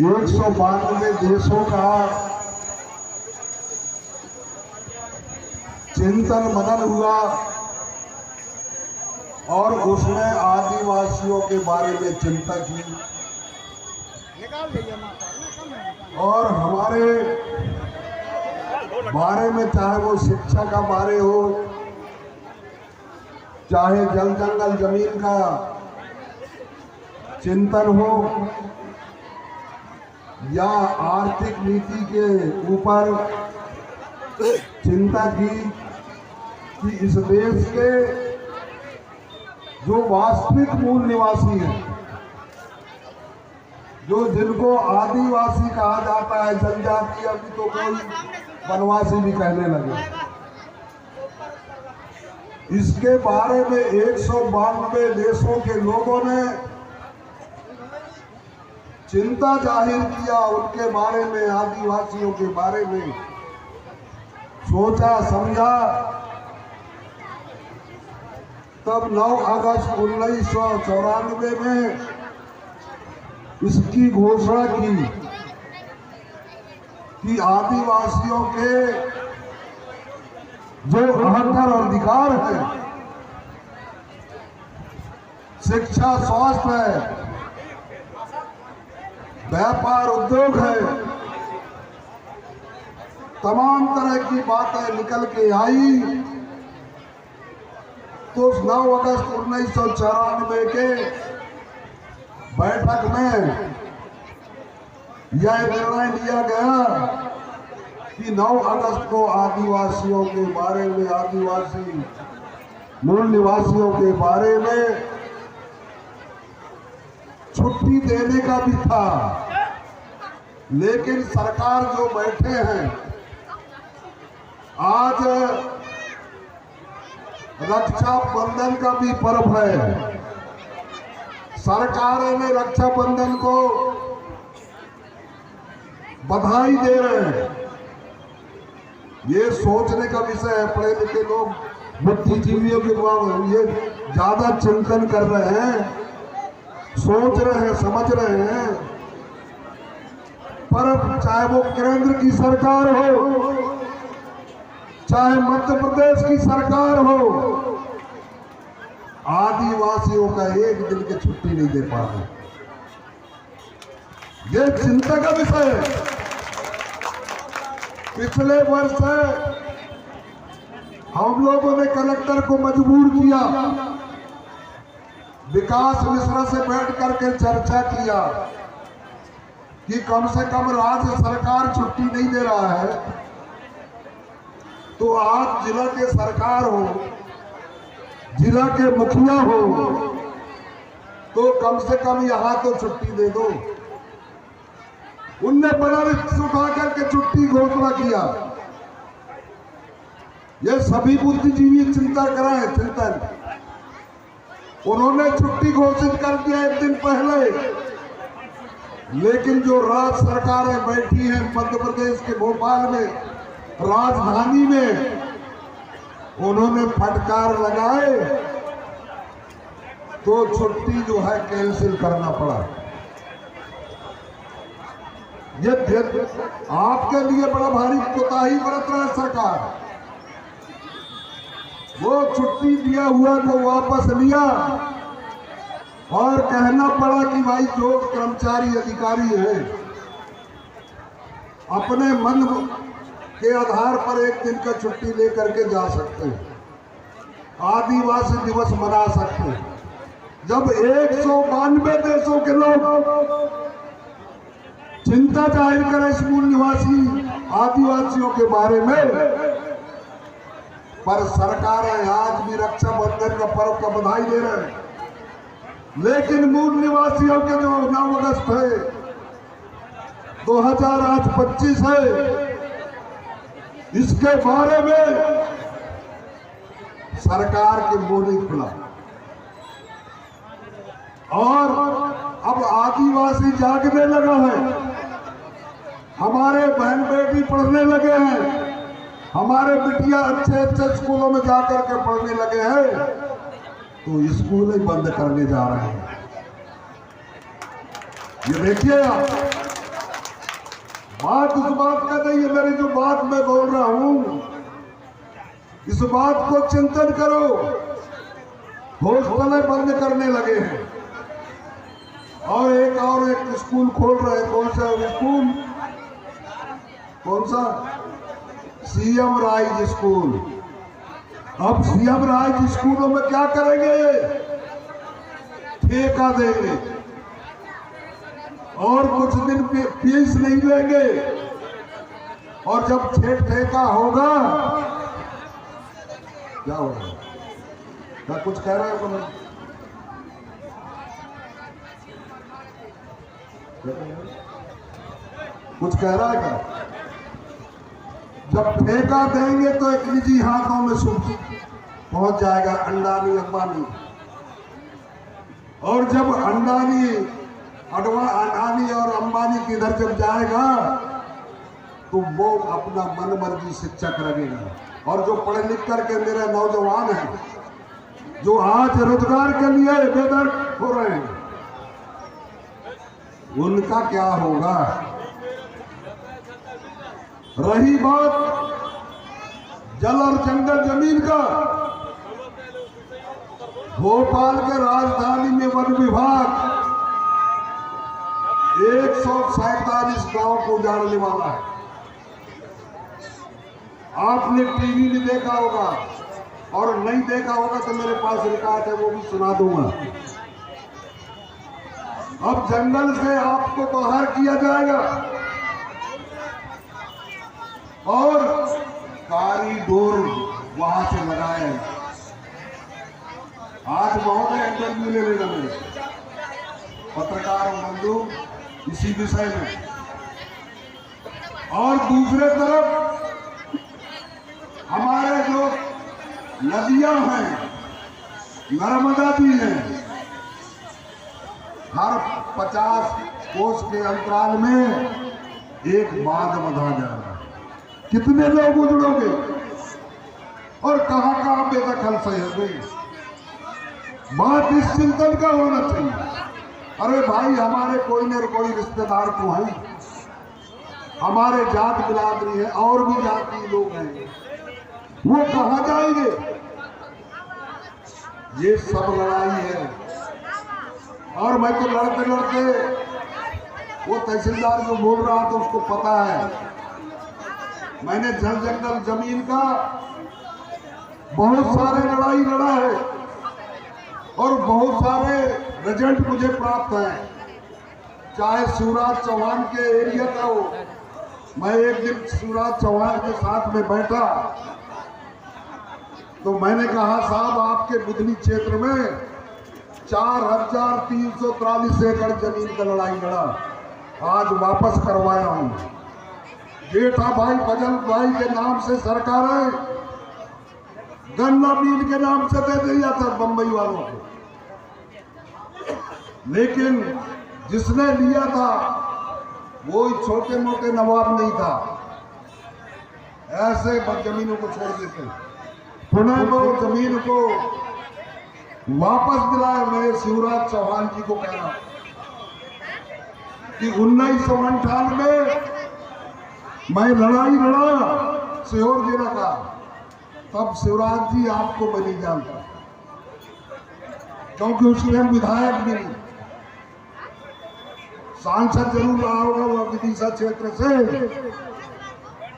192 देशों का चिंतन मनन हुआ और उसमें आदिवासियों के बारे में चिंता की और हमारे बारे में, चाहे वो शिक्षा का बारे हो, चाहे जल जंगल जमीन का चिंतन हो, या आर्थिक नीति के ऊपर चिंता की कि इस देश के जो वास्तविक मूल निवासी हैं, जो जिनको आदिवासी कहा जाता है, जनजाति, अभी तो कोई वनवासी भी कहने लगे, इसके बारे में 192 देशों के लोगों ने चिंता जाहिर किया। उनके बारे में, आदिवासियों के बारे में सोचा समझा। तब 9 अगस्त 1994 में इसकी घोषणा की कि आदिवासियों के जो हक और अधिकार है, शिक्षा, स्वास्थ्य है, व्यापार, उद्योग है, तमाम तरह की बातें निकल के आई। तो 9 अगस्त 1994 के बैठक में यह निर्णय लिया गया कि 9 अगस्त को आदिवासियों के बारे में, आदिवासी मूल निवासियों के बारे में छुट्टी देने का भी था। लेकिन सरकार जो बैठे हैं, आज रक्षाबंधन का भी पर्व है, सरकार ने रक्षाबंधन को बधाई दे रहे हैं। ये सोचने का विषय है, पढ़े लिखे लोग, बुद्धिजीवियों के ये ज्यादा चिंतन कर रहे हैं, सोच रहे हैं, समझ रहे हैं। पर चाहे वो केंद्र की सरकार हो, चाहे मध्य प्रदेश की सरकार हो, आदिवासियों का एक दिन की छुट्टी नहीं दे पा रहे। ये चिंता का विषय है। पिछले वर्ष हम लोगों ने कलेक्टर को मजबूर किया, विकास मिश्रा से बैठ करके चर्चा किया कि कम से कम राज्य सरकार छुट्टी नहीं दे रहा है, तो आप जिला के सरकार हो, जिला के मुखिया हो, तो कम से कम यहां तो छुट्टी दे दो। उनने बड़ा रिस्क उठा करके छुट्टी घोषणा किया। ये सभी बुद्धिजीवी चिंता कराए, चिंतन। उन्होंने छुट्टी घोषित कर दिया एक दिन पहले, लेकिन जो राज्य सरकारें बैठी हैं मध्य प्रदेश के भोपाल में, राजधानी में, उन्होंने फटकार लगाए तो छुट्टी जो है कैंसिल करना पड़ा। ये आपके लिए बड़ा भारी कोताही बरत रहा है सरकार। वो छुट्टी दिया हुआ को वापस लिया और कहना पड़ा कि भाई जो कर्मचारी अधिकारी है अपने मन के आधार पर एक दिन का छुट्टी लेकर के जा सकते हैं, आदिवासी दिवस मना सकते हैं। जब 192 देशों के लोग चिंता जाहिर करें इस मूल निवासी आदिवासियों के बारे में, पर सरकारें आज भी रक्षाबंधन का पर्व का बधाई दे रहे हैं, लेकिन मूल निवासियों के जो 9 अगस्त है 2025 है, इसके बारे में सरकार के मुंह नहीं खुला। और अब आदिवासी जागने लगा है, हमारे बहन बेटी पढ़ने लगे हैं, हमारे बिटिया अच्छे अच्छे स्कूलों में जाकर के पढ़ने लगे हैं, तो स्कूल ही बंद करने जा रहे हैं। ये देखिए आप, बात उस बात का नहीं है, मेरी जो बात मैं बोल रहा हूं इस बात को चिंतन करो। हॉस्टलें बंद करने लगे हैं और एक स्कूल खोल रहे हैं। कौन सा स्कूल? कौन सा? CM rise school. अब सीएम राइज स्कूलों में क्या करेंगे? ठेका देंगे और कुछ दिन फीस नहीं लेंगे और जब ठेका होगा क्या होगा? क्या कुछ कह रहे हो? कुछ कह रहा है क्या? जब ठेका देंगे तो एक निजी हाथों में पहुंच जाएगा, अंडानी अंबानी। और जब अंडानी और अंबानी की इधर जब जाएगा तो वो अपना मन मर्जी शिक्षक लगेगा। और जो पढ़े लिख करके मेरे नौजवान हैं जो आज रोजगार के लिए बेदर्द हो रहे हैं, उनका क्या होगा? रही बात जल और जंगल जमीन का, भोपाल के राजधानी में वन विभाग 147 गांव को उजाड़ने वाला है। आपने टीवी में देखा होगा और नहीं देखा होगा तो मेरे पास रिकॉर्ड है, वो भी सुना दूंगा। अब जंगल से आपको बाहर किया जाएगा और कॉरिडोर वहां से लगाए। आज महोदय इंटरव्यू ले लेगा मेरे पत्रकार बंधु इसी विषय में। और दूसरे तरफ हमारे जो नदियां हैं, नर्मदा भी हैं, हर 50 कोस के अंतराल में एक बांध बंधा जा रहा है। कितने लोग उजड़ोगे और कहां कहां बेदखल से है? बात इस चिंतन का होना चाहिए। अरे भाई, हमारे कोई न कोई रिश्तेदार तो हैं, हमारे जात बिरादरी है और भी जाति लोग हैं, वो कहां जाएंगे? ये सब लड़ाई है। और मैं तो लड़ते लड़ते वो तहसीलदार जो बोल रहा था उसको पता है, मैंने जल जंगल जमीन का बहुत सारे लड़ाई लड़ा है और बहुत सारे रिजल्ट मुझे प्राप्त हैं। चाहे शिवराज चौहान के एरिया का हो, मैं एक दिन शिवराज चौहान के साथ में बैठा तो मैंने कहा, साहब आपके बुधनी क्षेत्र में 4343 एकड़ जमीन का लड़ाई लड़ा, आज वापस करवाया हूं। जेठा भाई फजल भाई के नाम से सरकारें गन्ना मिल के नाम से दे दिया था बंबई वालों को, लेकिन जिसने लिया था वो छोटे मोटे नवाब नहीं था, ऐसे जमीनों को छोड़ देते। पुनः वो जमीन को वापस दिलाया। मैं शिवराज चौहान जी को कह रहा कि 1958 में मैं लड़ाई लड़ा सीहोर जिला का, तब शिवराज जी आपको मैं नहीं जानता क्योंकि उसमें हम विधायक भी नहीं, सांसद जरूर रहा होगा वो विदिशा क्षेत्र से,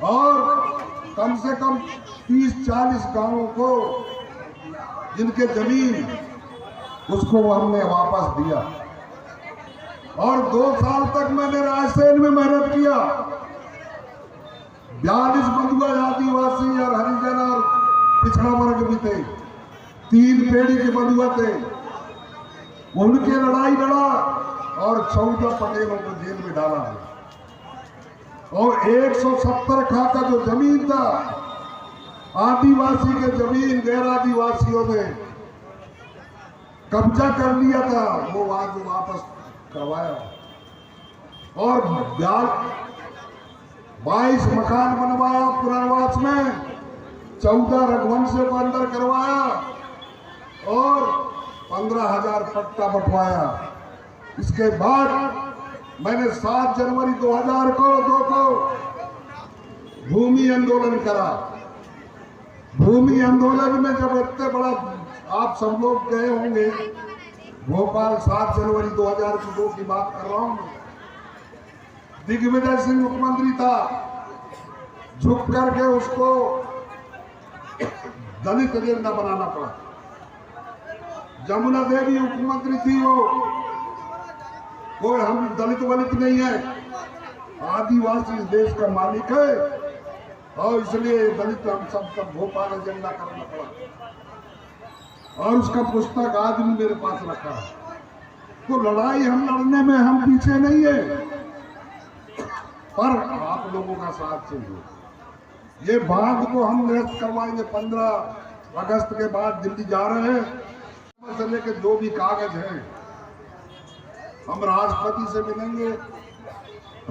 और कम से कम 30-40 गांवों को जिनके जमीन उसको वो हमने वापस दिया। और 2 साल तक मैंने रायसेन में मेहनत किया। 42 बंधुआ आदिवासी और हरिजन और पिछड़ा वर्ग भी थे, 3 पेड़ी के बंधुआ थे, उनके लड़ाई लड़ा और 14 पटेलों को जेल में डाला। और 170 खा का जो जमीन था आदिवासी के जमीन गैर आदिवासियों ने कब्जा कर लिया था, वो आज वापस करवाया। और 22 मकान बनवाया पुनर्वास में, 14 रघुवंशियों को अंदर करवाया और 15,000 पट्टा बंटवाया। इसके बाद मैंने 7 जनवरी 2002 को भूमि आंदोलन करा। भूमि आंदोलन में जब इतने बड़ा, आप सब लोग गए होंगे भोपाल, 7 जनवरी 2002 की बात कर रहा हूं। दिग्विजय सिंह मुख्यमंत्री था, झुक करके उसको दलित एजेंडा बनाना पड़ा। जमुना देवी मुख्यमंत्री थी, वो हम दलित वलित नहीं है, आदिवासी इस देश का मालिक है, और इसलिए दलित हम सब भोपाल एजेंडा करना पड़ा। और उसका पुस्तक आज भी मेरे पास रखा है। तो लड़ाई हम लड़ने में हम पीछे नहीं है, पर आप लोगों का साथ चाहिए। ये बात को हम निरस्त करवाएंगे। 15 अगस्त के बाद दिल्ली जा रहे हैं। से लेके जो भी कागज हैं, हम राष्ट्रपति से मिलेंगे,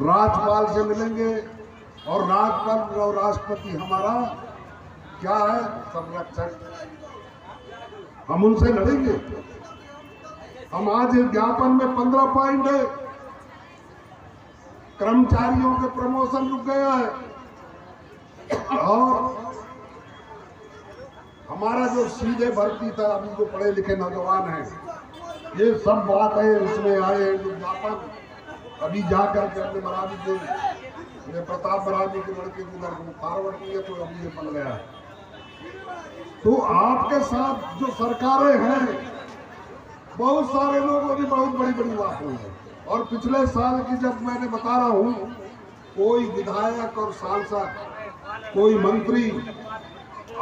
राज्यपाल से मिलेंगे, और राज्यपाल और राष्ट्रपति हमारा क्या है, संरक्षक। हम उनसे लड़ेंगे। हम आज ज्ञापन में 15 पॉइंट है। कर्मचारियों के प्रमोशन रुक गया है, और हमारा जो सीधे भर्ती था, अभी जो पढ़े लिखे नौजवान हैं, ये सब बात है उसमें आए जो ज्ञापन अभी जाकर के अपने बराबरी के प्रताप बराबरी के लड़के उधर फॉरवर्ड किए, तो अभी ये बन गया है। तो आपके साथ जो सरकारें हैं, बहुत सारे लोगों की बहुत बड़ी बड़ी बात हुई है। और पिछले साल की जब मैंने बता रहा हूं, कोई विधायक और सांसद, कोई मंत्री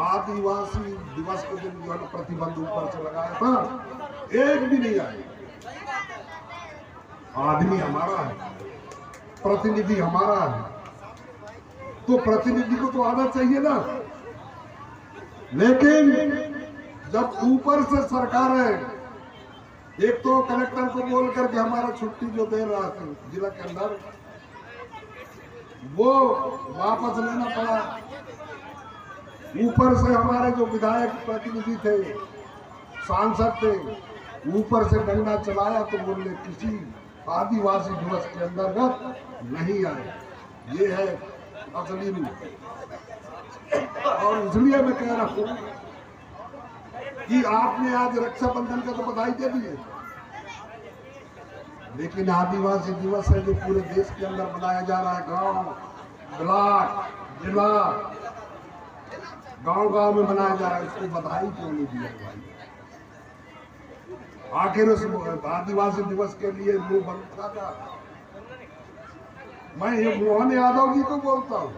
आदिवासी दिवस के दिन जो है प्रतिबंध ऊपर से लगाया था, एक भी नहीं आए। आदमी हमारा है, प्रतिनिधि हमारा है, तो प्रतिनिधि को तो आना चाहिए ना। लेकिन जब ऊपर से सरकार है, एक तो कलेक्टर को बोल करके हमारा छुट्टी जो दे रहा था जिला के अंदर, वो वापस लेना पड़ा। ऊपर से हमारे जो विधायक प्रतिनिधि थे, सांसद थे, ऊपर से डंडा चलाया, तो बोले किसी आदिवासी दिवस के अंतर्गत नहीं आए। ये है असली रूप। और इसलिए मैं कह रहा हूं कि आपने आज रक्षाबंधन का तो बधाई दे दी है, लेकिन आदिवासी दिवस है जो पूरे देश के अंदर मनाया जा रहा है, गांव, ब्लॉक, जिला, गांव-गांव में मनाया जा रहा है, उसको बधाई क्यों नहीं दिया भाई? आखिर उस आदिवासी दिवस के लिए मुंह बंद था। मैं ये मोहन यादव जी को बोलता हूं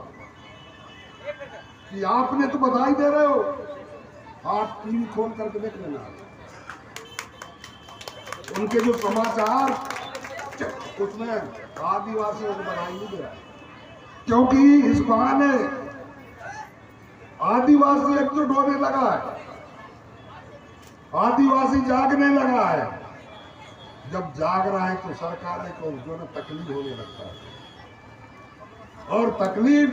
कि आपने तो बधाई दे रहे हो, आप टीवी खोल करके देख लेना, उनके जो समाचार उसमें आदिवासियों को बधाई नहीं दे रहा, क्योंकि इस बहाने आदिवासी एकजुट होने लगा है, आदिवासी जागने लगा है। जब जाग रहा है तो सरकारें को जो है तकलीफ होने लगता है, और तकलीफ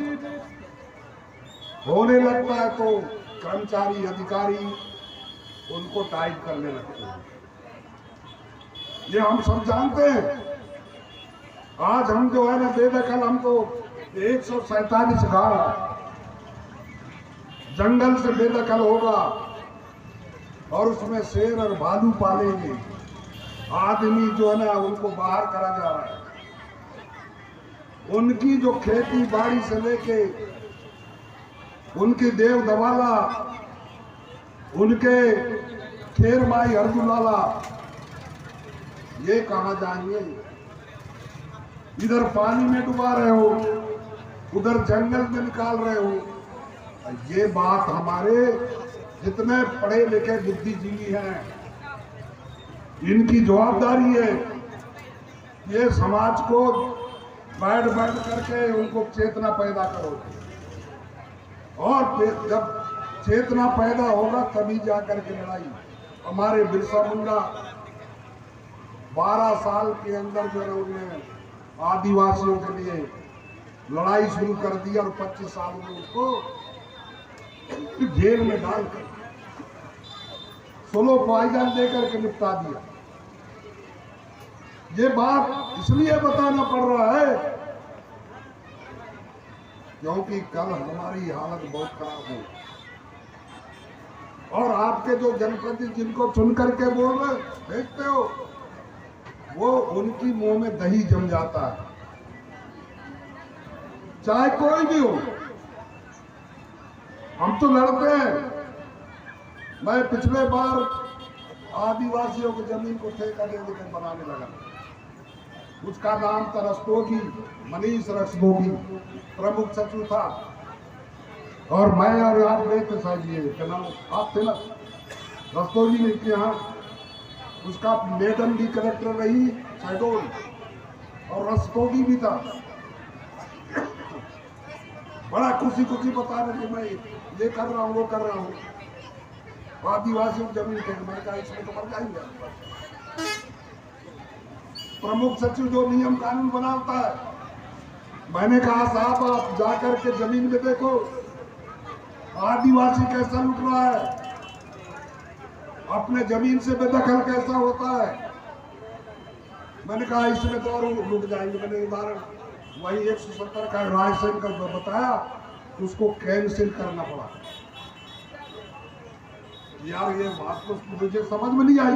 होने लगता है तो कर्मचारी, अधिकारी उनको टाइट करने लगते हैं। ये हम सब जानते हैं। आज हम जो है ना बेदखल, हमको 147 गांव जंगल से बेदखल होगा, और उसमें शेर और भालू पालेंगे। आदमी जो है ना उनको बाहर करा जा रहा है। उनकी जो खेती बाड़ी से लेके उनकी देव दवाला, उनके खेर माई हरदुलाला, ये कहाँ जाएंगे? इधर पानी में डुबा रहे हो, उधर जंगल में निकाल रहे हो। ये बात हमारे जितने पढ़े लिखे बुद्धिजीवी हैं, इनकी जवाबदारी है। ये समाज को बैठ करके उनको चेतना पैदा करो, और जब चेतना पैदा होगा तभी जाकर के लड़ाई। हमारे बिरसा मुंडा 12 साल के अंदर जो है उन्होंने आदिवासियों के लिए लड़ाई शुरू कर दी, और 25 साल में उसको जेल में डालकर 16 पॉइजन देकर के निपटा दिया। ये बात इसलिए बताना पड़ रहा है क्योंकि कल हमारी हालत बहुत खराब हो और आपके जो जनप्रतिनिधि जिनको चुन करके बोल रहे देखते हो वो उनकी मुंह में दही जम जाता है, चाहे कोई भी हो। हम तो लड़ते हैं। मैं पिछले बार आदिवासियों की जमीन को ठेका दे देकर बनाने लगा, उसका नाम था रस्तोगी, मनीष रस्तोगी प्रमुख सचिव था और मैं और आप गए थे साहब, ये क्या नाम आप थे ना, रस्तोगी ने के यहाँ उसका मैडम भी कलेक्टर रही शहडोल और रस्तोगी भी था। बड़ा खुशी खुशी बता रहे कि मैं ये कर रहा हूँ वो कर रहा हूँ, आदिवासियों की जमीन थे। मैंने कहा इसमें तो मर जाएंगे। प्रमुख सचिव जो नियम कानून बनाता है, मैंने कहा साहब आप जाकर के जमीन में देखो आदिवासी कैसा लुट रहा है, अपने जमीन से बेदखल कैसा होता है। मैंने कहा इसमें तो और लुट जाएंगे। मैंने उदाहरण वही 170 का रायसेन का बताया, उसको कैंसिल करना पड़ा। यार ये बात तो मुझे समझ में नहीं आई।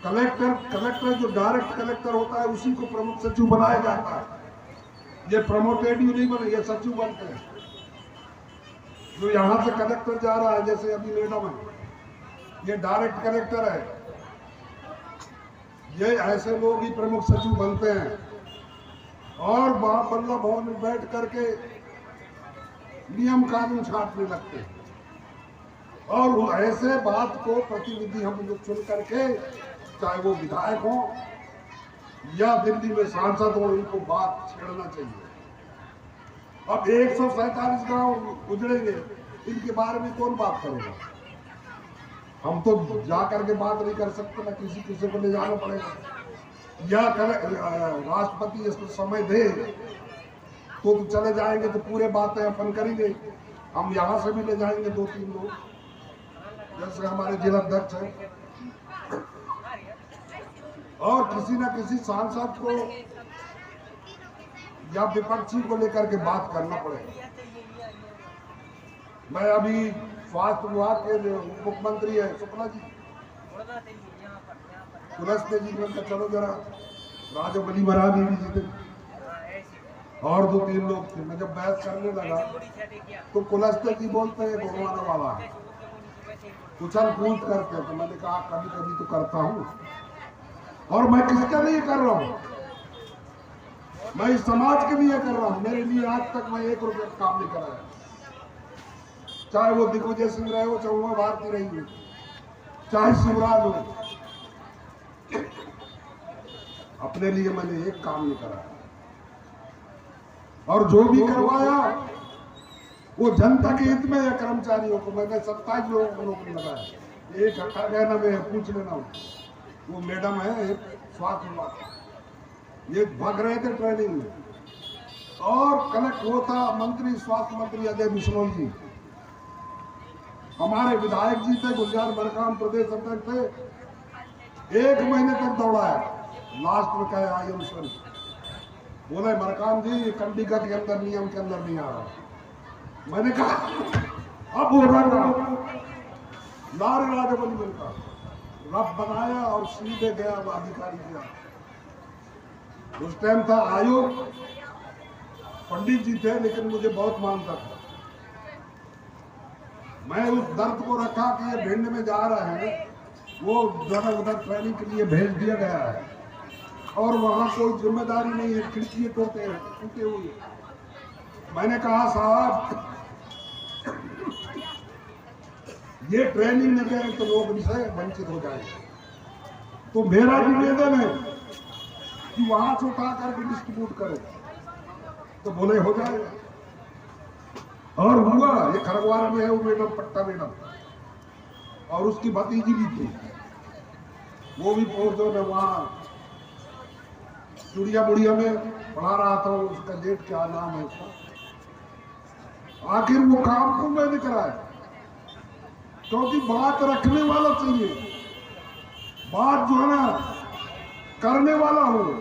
कलेक्टर जो डायरेक्ट कलेक्टर होता है उसी को प्रमुख सचिव बनाया जाता है। ये प्रमोटेड नहीं बने, ये सचिव बनते हैं। जो यहाँ से कलेक्टर जा रहा है, जैसे अभी मैडम है, ये डायरेक्ट कलेक्टर है। ये ऐसे लोग ही प्रमुख सचिव बनते हैं और वहां बल्ला भवन में बैठ करके नियम कानून छाटने लगते हैं। और ऐसे बात को प्रतिनिधि हम लोग चुन करके, चाहे वो विधायक हो या दिल्ली में सांसद हो, इनको बात छेड़ना चाहिए। अब 147 गांव उजड़ेंगे, इनके बारे में कौन बात करेगा? हम तो जा करके बात नहीं कर सकते ना, किसी को ले जाना पड़ेगा या राष्ट्रपति इसको समय दे तो चले जाएंगे तो पूरे बातें अपन करेंगे। हम यहाँ से भी ले जाएंगे 2-3 लोग, जैसे हमारे जिलाध्यक्ष हैं, और किसी न किसी सांसद को या विपक्षी को लेकर के बात करना पड़ेगा। मैं अभी स्वास्थ्य विभाग के मुख्यमंत्री है शुक्ला जी, कुलस्ते जी ने चलो जरा राजबली महाराज भी जीते और 2-3 लोग थे। मैं जब बहस करने लगा तो कुलस्ते जी बोलते हैं गुरुवाना वाला उछल कूद करते हैं। तो मैंने कहा कभी कभी तो करता हूँ, और मैं किसके लिए कर रहा हूँ? मैं इस समाज के लिए कर रहा हूँ। मेरे लिए आज तक मैं 1 रुपये काम नहीं कराया, चाहे वो दिग्विजय सिंह रहे हो, चाहे उमा भारती रही हो, चाहे शिवराज हो। अपने लिए मैंने एक काम नहीं कराया, और जो भी करवाया वो जनता के हित में या कर्मचारियों को। मैंने 27 लोगों को नौकरी लगाया। एक हटा गया ना, मैं पूछ लेना, वो मैडम है स्वास्थ्य विभाग, ये भाग रहे थे ट्रेनिंग में। और कलेक्ट होता मंत्री, स्वास्थ्य मंत्री अजय बिश्नोई जी, हमारे विधायक जी थे, गुलजार मरकाम प्रदेश अध्यक्ष थे। 1 महीने तक दौड़ाया, लास्ट में कहे आई एम सॉरी। बोले मरकाम जी कंडिका के अंदर नियम के अंदर नहीं आ रहा। मैंने कहा अब हो रहा लारे राजबली मिलता रब बनाया और सीधे गया अधिकारी गया। उस टाइम था आयोग, पंडित जी थे, लेकिन मुझे बहुत मानता था। मैं उस दर्द को रखा कि ये भिंड में जा रहे हैं, वो उधर ट्रेनिंग के लिए भेज दिया गया है और वहां कोई जिम्मेदारी नहीं है, खिड़की टूटे हुई। मैंने कहा साहब ये ट्रेनिंग में गए तो लोग इनसे वंचित हो जाएंगे, तो मेरा निवेदन है कि वहां से उठा करके डिस्ट्रीब्यूट करें। तो बोले हो जाएगा, और हुआ। ये खरगवार में है वो मैडम, पट्टा मैडम, और उसकी भतीजी भी थी, वो भी जो मैं वहाँ चुड़िया बुड़िया में पढ़ा रहा था। उसका डेट क्या नाम है उसका, आखिर वो काम को मैंने कराया, क्योंकि बात रखने वाला चाहिए। बात जो है ना करने वाला हूं।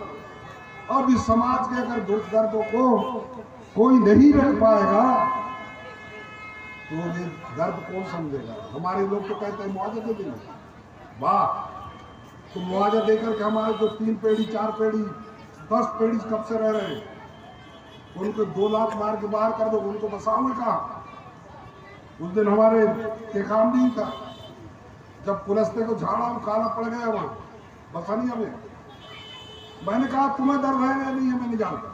अब इस समाज के अगर दुख दर्दों को कोई नहीं रख पाएगा तो ये दर्द कौन समझेगा। हमारे लोग तो कहते हैं मुआवजा दे देंगे, वाह, तो मुआवजा देकर के हमारे जो 3 पेड़ी 4 पेड़ी 10 पेड़ी कब से रह रहे हैं, उनको 2 लाख मार के बाहर कर दो, उनको बसाओगे कहाँ। उस दिन हमारे के काम नहीं था, जब पुलस्ते को झाड़ा काला पड़ गया वहां बसानिया में, मैंने कहा तुम्हें दर्द है या नहीं है मैं नहीं जानता,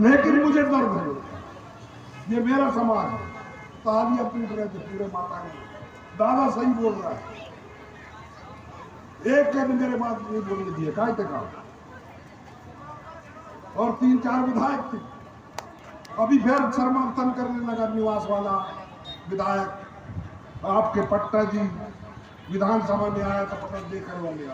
लेकिन मुझे दर्द है, ये मेरा समाज है। तालियां टूट रहे थे पूरे माता में, दादा सही बोल रहा है, एक ने मेरे बात नहीं बोलने दिए कायते का, और 3-4 विधायक थे। अभी फिर शर्मांतन करने लगा निवास वाला विधायक, आपके पट्टा जी विधानसभा में आया था, पकड़ लेकर वाले